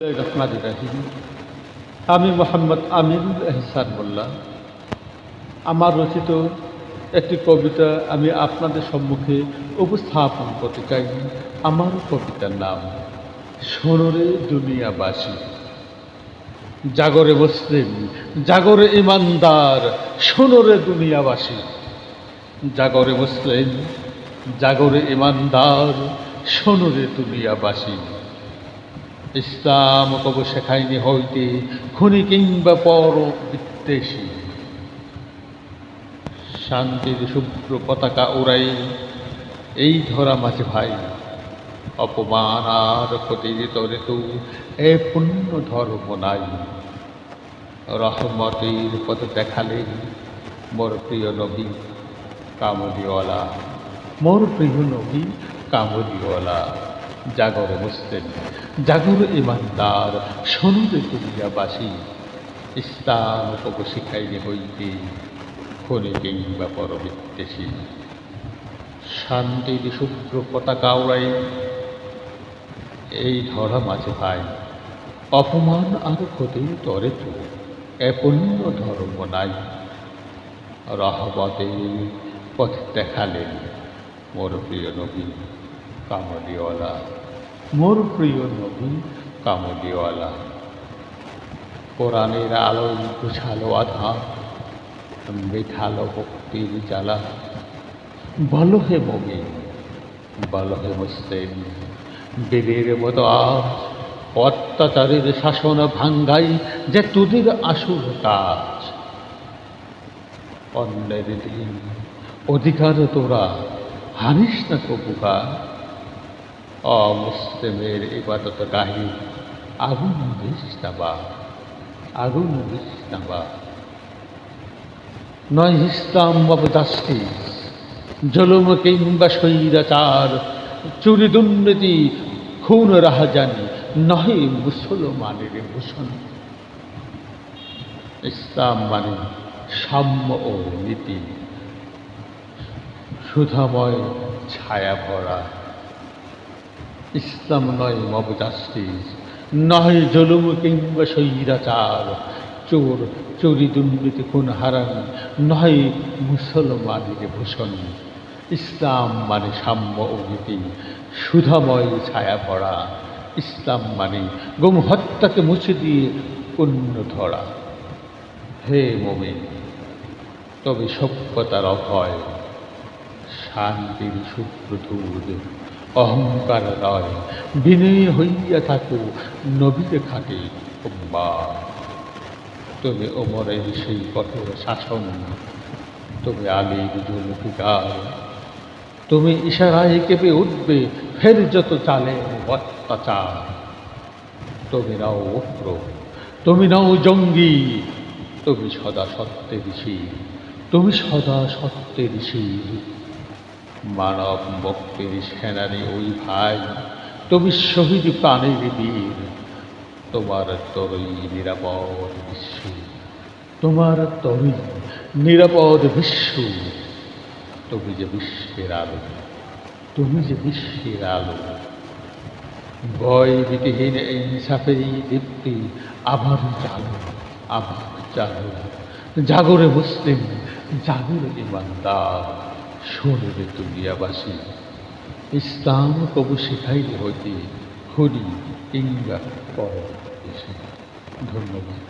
রহমানির রাহিম। আমি মোহাম্মদ আমিনুল এহসান মোল্লা। আমার রচিত একটি কবিতা আমি আপনাদের সম্মুখে উপস্থাপন করতে চাই। আমার কবিতার নাম শোনরে দুনিয়াবাসী। জাগরে মুসলিম, জাগরে ইমানদার, শোনরে দুনিয়াবাসী। জাগরে মুসলিম, জাগরে ইমানদার, শোনরে দুনিয়াবাসী। ইসলাম কবু শেখায়নি হইতে খুনি কিংবা পর বিদ্বেষী। শান্তির শুভ্র পতাকা উড়াই এই ধরা মাঝে ভাই। অপমান আর ক্ষতির তরে তো এ পুণ্য ধর্ম নাই। রহমতের পথ দেখালেন মোর প্রিয় নবী কামলিওয়ালা, মোর প্রিয় নবী কামলিওয়ালা। জাগরে মুসলিম, জাগরে ইমানদার, শোনরে দুনিয়াবাসী। ইসলাম কবু শিখাইনি হইতে খুনি কিংবা পরবিদ্বেষী। শান্তির শুভ্র পতাকা উড়াই এই ধরা মাঝে ভাই। অপমান আর ক্ষতির তরে তো এ পুণ্য ধর্ম নাই। রহমতের পথ দেখালেন মোর প্রিয় নবী কামলিওয়ালা, মোর প্রিয় নবী কামলিওয়ালা। কোরআনের আলোয় বুঝালো আধার, মেঠালো ভক্তির জ্বালা। বলো হে মুমিন, বলো হে মুসলিম, বীরের মতো আজ অত্যাচারের শাসন ভাঙ্গাই যে তোদের আসল কাজ। অন্যের দিন অধিকার তোরা হারিস না কবুকা। অমুসলিমের ইবাদত গাহি আগুন দিস না বা, আগুন দিস না বা। নয় ইসলাম অব জাস্টিস, জুলুম কিংবা স্বৈরাচার, চুরি দুর্নীতি খুন রাহাজানি নহে মুসলমানের ভূষণ। ইসলাম মানে সাম্য ও নীতি, সুধাময় ছায়া ভরা। ইসলাম নয় মব জাস্টিস, নয় জুলুম কিংবা স্বৈরাচার, চোর চুরি দুর্নীতি খুন হারান নয় মুসলমানের ভূষণ। ইসলাম মানে সাম্য ও নীতি, সুধাময় ছায়া ভরা। ইসলাম মানে গুম হত্যাকে মুছে দিয়ে পুণ্য ধরা। হে মুমিন, তবে সভ্যতার অভয়, শান্তির সুপ্রধূর। অহংকার নয়, বিনয়ী হইয়া থাকো নবীর খাটে উম্মাহ। তুমি ওমরের সেই কঠোর শাসন, তুমি আলীর জুলফিকার। তুমি ইশারায় কেঁপে উঠবে ফের যত চালে অত্যাচার। তুমি নাও উগ্র, তুমি নাও জঙ্গি, তুমি সদা সত্যের শির, তুমি সদা সত্যের শির। মানব মুক্তির সেনানী ওই ভাই, তুমি শহীদ প্রাণের বীর। তোমার তরই নিরাপদ বিশ্ব, তোমার তরই নিরাপদ বিশ্ব। তুমি যে বিশ্বের আলো, তুমি যে বিশ্বের আলো। ভয় ভীতিহীন ইনসাফের দীপ্তি আবার চালো, আবার চালো। জাগরে মুসলিম, জাগরে ইমানদার, শোনরে দুনিয়াবাসী। ইসলাম কবু শিখাইলে হইতে খুনি কিংবা পরবিদ্বেষী। ধন্যবাদ।